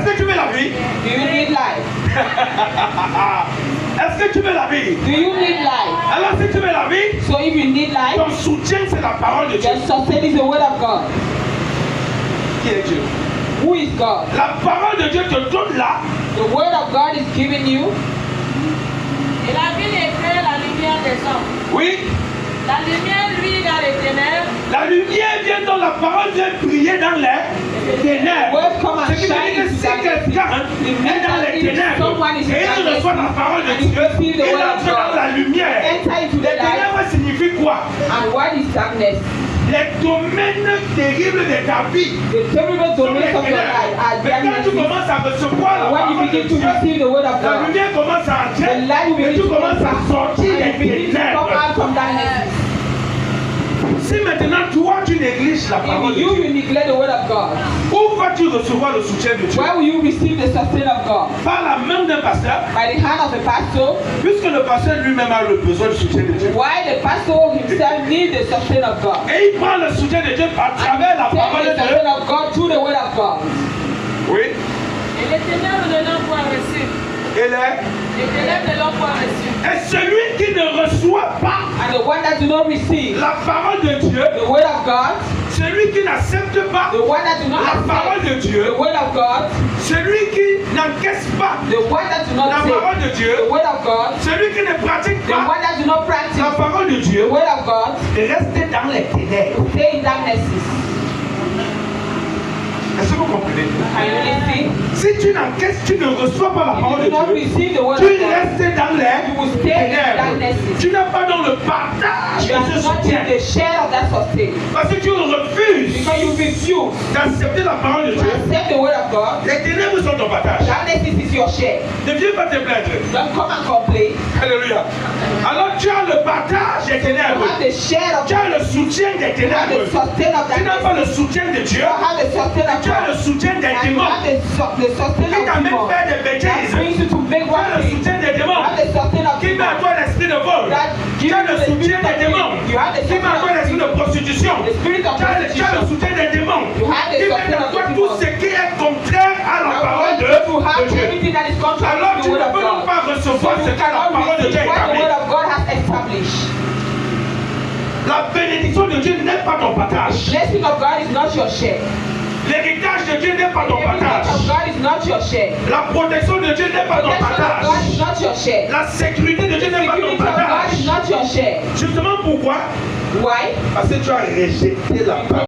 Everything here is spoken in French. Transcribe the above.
Est-ce que tu veux la vie? Do you need life? Est-ce que tu veux la vie? Do you need life? Alors si tu veux la vie, So if you need life, ton soutien c'est la parole de Dieu. then sustain is the word of God. Qui est Dieu? Who is God? La parole de Dieu te donne là. The word of God is giving you. Et la ville éclaire la lumière des hommes. Oui. La lumière brille dans les ténèbres. La lumière vient dans la parole, vient briller dans les ténèbres. Word come and Ce qui veut shine dire que in si darkness. quelqu'un est dans les ténèbres Someone is in et il darkness reçoit la parole de and Dieu, he receives the il word of entre dans God. la lumière. Enter into Les the light. ténèbres signifient quoi? And what is darkness? Les domaines terribles de ta vie. The terrible sont les domains of your life ténèbres. are Mais quand tu darkness. commences à recevoir la When you parole de begin to Dieu, receive the word of la God, lumière commence à the entrer light will et begin tu to commences à enter sortir and des you begin to come ténèbres. out from darkness. Si maintenant toi tu négliges la parole If de you Dieu, will neglect the word of God, où vas-tu recevoir le soutien de Dieu? where will you receive the sustain of God? Par la main d'un pasteur, By the hand of the pastor? puisque le pasteur lui-même a le besoin du soutien de Dieu. Why the pastor himself needs the sustain of God? Et il prend le soutien de Dieu à travers la parole Take de the sustain Dieu. of God through the word of God. Oui. Et les ténèbres ne l'ont point reçu. Et Les ténèbres ne l'ont point reçu. celui qui ne reçoit pas And the one that do not receive la parole de Dieu, the word of God, celui qui n'accepte pas the one that do not la parole accept de Dieu, the word of God, celui qui n'encaisse pas the one that do not la parole take de Dieu, the word of God, celui qui ne pratique the pas one that do not practice la parole de Dieu, the word of God, reste dans les ténèbres. stay in darknesses. Est-ce que vous comprenez? Can you listen? Si tu n'encaisses, tu ne reçois pas la If parole you do not de Dieu, receive the word tu of God, restes dans les you will stay in ténèbres. darknesses. Tu n'es pas dans le partage You de are ce not soutien. in the share of that sustain. Parce que tu refuses Because you refuse d'accepter la parole de to Dieu. accept the word of God, Les ténèbres sont ton partage. darknesses is your share. Ne viens pas te plaindre. Don't come and complain. Alléluia. Alors tu as le partage des You ténèbres. have the share of Tu as le soutien des you have the ténèbres. sustain of Tu n'as darkness. pas le soutien de Dieu. You have the sustain of Tu as le God. soutien des And you démons. have the sustain Qui of t'amène demons. faire des That bêtises. brings you to make Tu as one le thing. soutien des You démons. have the sustain of Qui met à demons. toi l'esprit de vol. That Tu gives as you le the soutien spirit des of démons. demons. You have the Qui met à toi sustain l'esprit de prostitution. the spirit of Tu as le prostitution. soutien des démons. You have the Qui met sustain à of toi the tout demons. ce qui est contraire à la parole Now, de you have Dieu. everything that is contrary Alors to tu the ne word of peux donc God. pas So recevoir you ce que la cannot parole de Dieu receive what the établit. word of God has established. La bénédiction de Dieu n'est pas ton partage. Blessing of God is not your share. L'héritage de Dieu n'est pas ton Everything partage. of God is not your share. La protection de Dieu n'est pas ton Protection of God partage. is not your share. La sécurité de Dieu n'est pas ton Security of God partage. is not your share. Justement pourquoi? Why? Parce que tu as rejeté la parole.